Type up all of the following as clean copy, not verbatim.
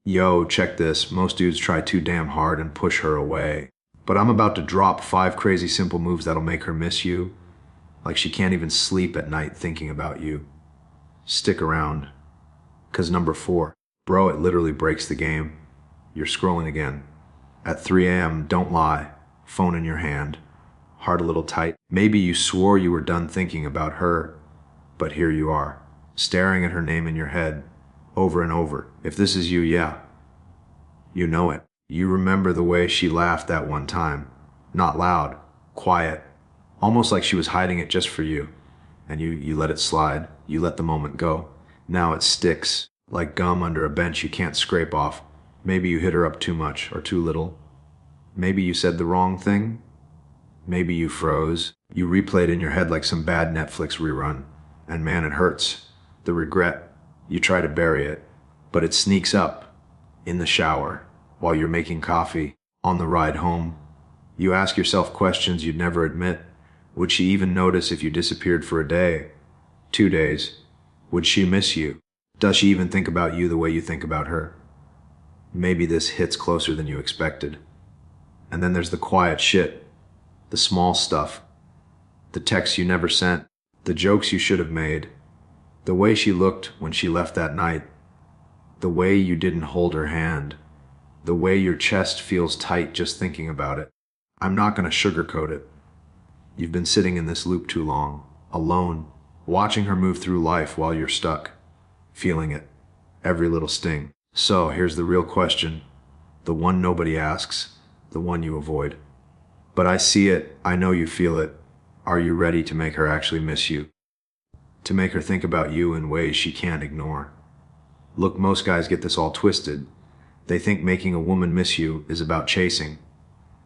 Yo, check this. Most dudes try too damn hard and push her away. But I'm about to drop 5 crazy simple moves that'll make her miss you. Like she can't even sleep at night thinking about you. Stick around. 'Cause number 4, bro, it literally breaks the game. You're scrolling again. At 3 a.m., don't lie. Phone in your hand. Heart a little tight. Maybe you swore you were done thinking about her, but here you are, staring at her name in your head, over and over. If this is you, yeah. You know it. You remember the way she laughed that one time. Not loud, quiet, almost like she was hiding it just for you. And you let it slide. You let the moment go. Now it sticks, like gum under a bench you can't scrape off. Maybe you hit her up too much or too little. Maybe you said the wrong thing. Maybe you froze. You replay it in your head like some bad Netflix rerun. And man, it hurts. The regret. You try to bury it, but it sneaks up in the shower, while you're making coffee, on the ride home. You ask yourself questions you'd never admit. Would she even notice if you disappeared for a day? 2 days? Would she miss you? Does she even think about you the way you think about her? Maybe this hits closer than you expected. And then there's the quiet shit. The small stuff. The texts you never sent. The jokes you should have made. The way she looked when she left that night. The way you didn't hold her hand. The way your chest feels tight just thinking about it. I'm not going to sugarcoat it. You've been sitting in this loop too long, alone, watching her move through life while you're stuck, feeling it, every little sting. So here's the real question, the one nobody asks, the one you avoid. But I see it, I know you feel it. Are you ready to make her actually miss you? To make her think about you in ways she can't ignore? Look, most guys get this all twisted. They think making a woman miss you is about chasing,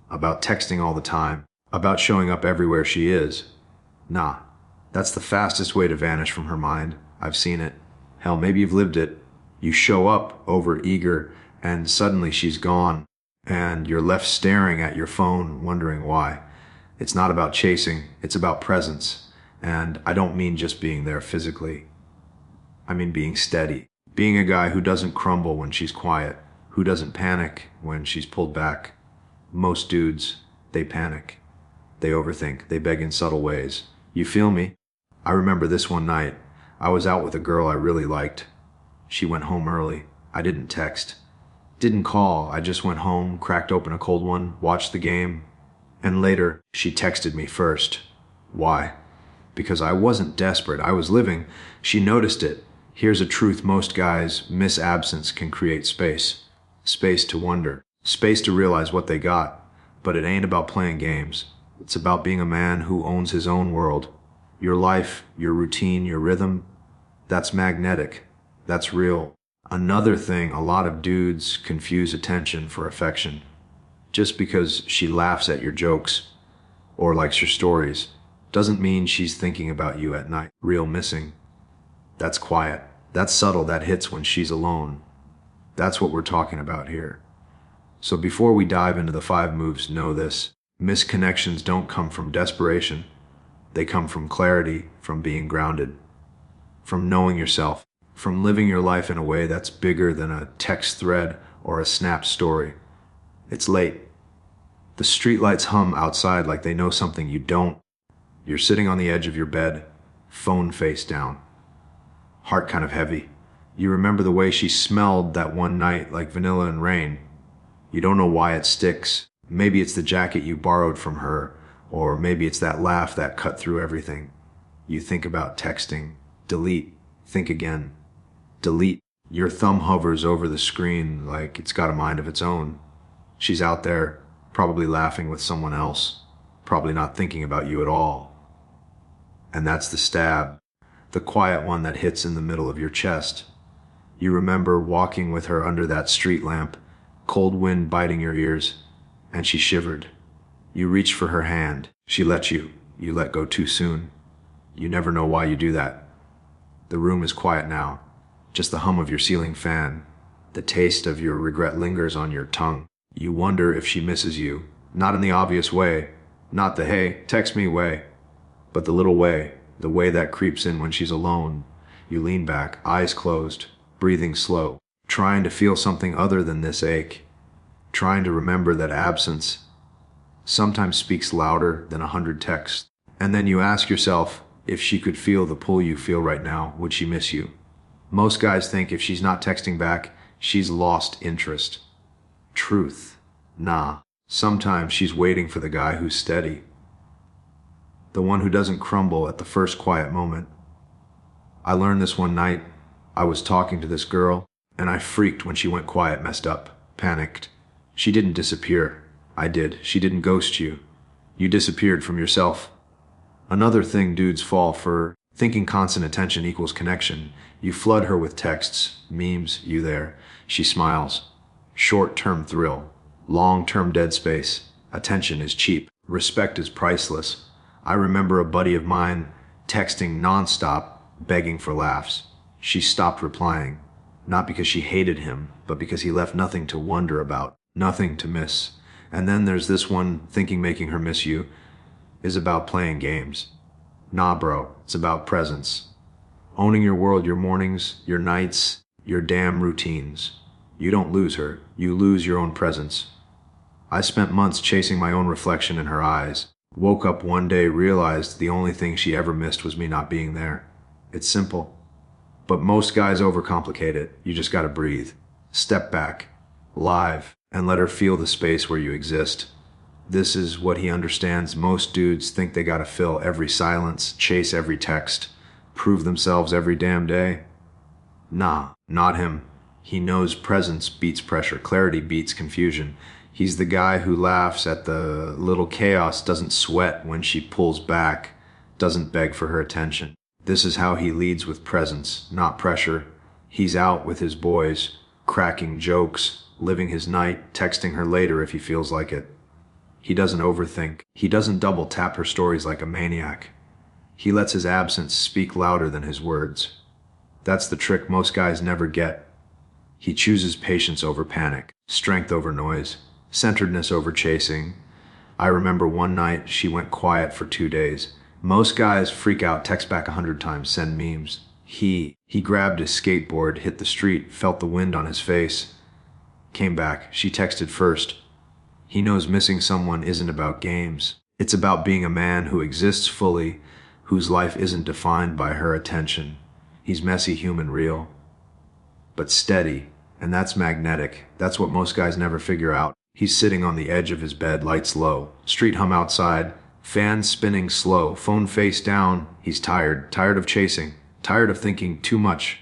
about texting all the time, about showing up everywhere she is. Nah, that's the fastest way to vanish from her mind. I've seen it. Hell, maybe you've lived it. You show up over-eager, and suddenly she's gone, and you're left staring at your phone, wondering why. It's not about chasing, it's about presence. And I don't mean just being there physically. I mean being steady. Being a guy who doesn't crumble when she's quiet, who doesn't panic when she's pulled back. Most dudes, they panic. They overthink, they beg in subtle ways. You feel me? I remember this one night. I was out with a girl I really liked. She went home early. I didn't text. Didn't call. I just went home, cracked open a cold one, watched the game. And later, she texted me first. Why? Because I wasn't desperate. I was living. She noticed it. Here's a truth most guys miss: absence can create space. Space to wonder. Space to realize what they got. But it ain't about playing games. It's about being a man who owns his own world. Your life, your routine, your rhythm, that's magnetic. That's real. Another thing, a lot of dudes confuse attention for affection. Just because she laughs at your jokes or likes your stories doesn't mean she's thinking about you at night. Real missing. That's quiet. That's subtle. That hits when she's alone. That's what we're talking about here. So before we dive into the 5 moves, know this. Misconnections don't come from desperation. They come from clarity, from being grounded, from knowing yourself, from living your life in a way that's bigger than a text thread or a snap story. It's late. The streetlights hum outside like they know something you don't. You're sitting on the edge of your bed, phone face down, heart kind of heavy. You remember the way she smelled that one night, like vanilla and rain. You don't know why it sticks. Maybe it's the jacket you borrowed from her, or maybe it's that laugh that cut through everything. You think about texting. Delete. Think again. Delete. Your thumb hovers over the screen like it's got a mind of its own. She's out there, probably laughing with someone else, probably not thinking about you at all. And that's the stab, the quiet one that hits in the middle of your chest. You remember walking with her under that street lamp, cold wind biting your ears, and she shivered. You reached for her hand. She let you. You let go too soon. You never know why you do that. The room is quiet now. Just the hum of your ceiling fan. The taste of your regret lingers on your tongue. You wonder if she misses you. Not in the obvious way. Not the hey, text me way. But the little way. The way that creeps in when she's alone. You lean back, eyes closed, breathing slow. trying to feel something other than this ache, trying to remember that absence sometimes speaks louder than 100 texts. And then you ask yourself, if she could feel the pull you feel right now, would she miss you? Most guys think if she's not texting back, she's lost interest. Truth. Nah. Sometimes she's waiting for the guy who's steady. The one who doesn't crumble at the first quiet moment. I learned this one night. I was talking to this girl, and I freaked when she went quiet, messed up, panicked. She didn't disappear. I did. She didn't ghost you. You disappeared from yourself. Another thing dudes fall for, thinking constant attention equals connection. You flood her with texts, memes, you there. She smiles. Short-term thrill. Long-term dead space. Attention is cheap. Respect is priceless. I remember a buddy of mine texting nonstop, begging for laughs. She stopped replying, not because she hated him, but because he left nothing to wonder about, nothing to miss. And then there's this one, thinking making her miss you is about playing games. Nah, bro, it's about presence. Owning your world, your mornings, your nights, your damn routines. You don't lose her, you lose your own presence. I spent months chasing my own reflection in her eyes. Woke up one day, realized the only thing she ever missed was me not being there. It's simple. But most guys overcomplicate it. You just gotta breathe. Step back, live, and let her feel the space where you exist. This is what he understands. Most dudes think they gotta fill every silence, chase every text, prove themselves every damn day. Nah, not him. He knows presence beats pressure, clarity beats confusion. He's the guy who laughs at the little chaos, doesn't sweat when she pulls back, doesn't beg for her attention. This is how he leads, with presence, not pressure. He's out with his boys, cracking jokes, living his night, texting her later if he feels like it. He doesn't overthink. He doesn't double tap her stories like a maniac. He lets his absence speak louder than his words. That's the trick most guys never get. He chooses patience over panic, strength over noise, centeredness over chasing. I remember one night she went quiet for 2 days. Most guys freak out, text back 100 times, send memes. He grabbed his skateboard, hit the street, felt the wind on his face. Came back. She texted first. He knows missing someone isn't about games. It's about being a man who exists fully, whose life isn't defined by her attention. He's messy, human, real, but steady, and that's magnetic. That's what most guys never figure out. He's sitting on the edge of his bed, lights low, street hum outside, fan spinning slow, phone face down. He's tired of chasing, tired of thinking too much.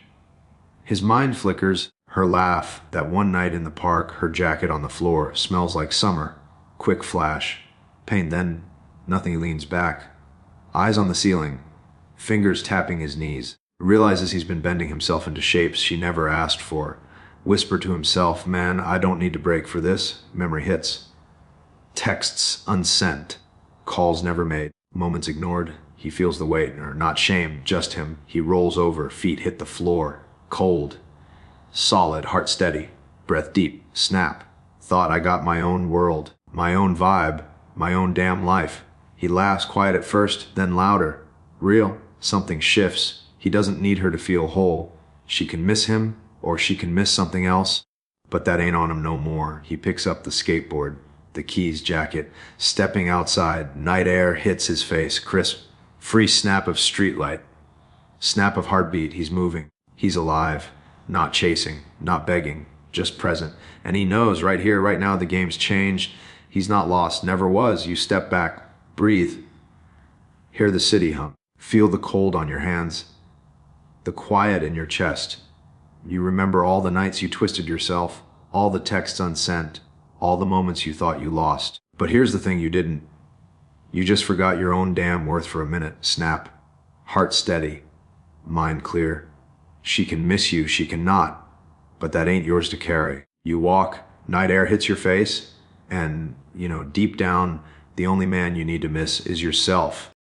His mind flickers. Her laugh, that one night in the park, her jacket on the floor, smells like summer. Quick flash. Pain, then nothing. He leans back. Eyes on the ceiling. Fingers tapping his knees. Realizes he's been bending himself into shapes she never asked for. Whisper to himself, man, I don't need to break for this. Memory hits. Texts unsent. Calls never made. Moments ignored. He feels the weight, or not shame, just him. He rolls over, feet hit the floor. Cold. Solid, heart steady, breath deep, snap. Thought I got my own world, my own vibe, my own damn life. He laughs, quiet at first, then louder. Real. Something shifts. He doesn't need her to feel whole. She can miss him, or she can miss something else, but that ain't on him no more. He picks up the skateboard, the keys, jacket, stepping outside. Night air hits his face, crisp, free snap of streetlight. Snap of heartbeat. He's moving. He's alive. Not chasing, not begging, just present. And he knows right here, right now, the game's changed. He's not lost, never was. You step back, breathe. Hear the city hum. Feel the cold on your hands, the quiet in your chest. You remember all the nights you twisted yourself, all the texts unsent, all the moments you thought you lost. But here's the thing you didn't. You just forgot your own damn worth for a minute. Snap. Heart steady. Mind clear. She can miss you, she cannot, but that ain't yours to carry. You walk, night air hits your face, and, deep down, the only man you need to miss is yourself.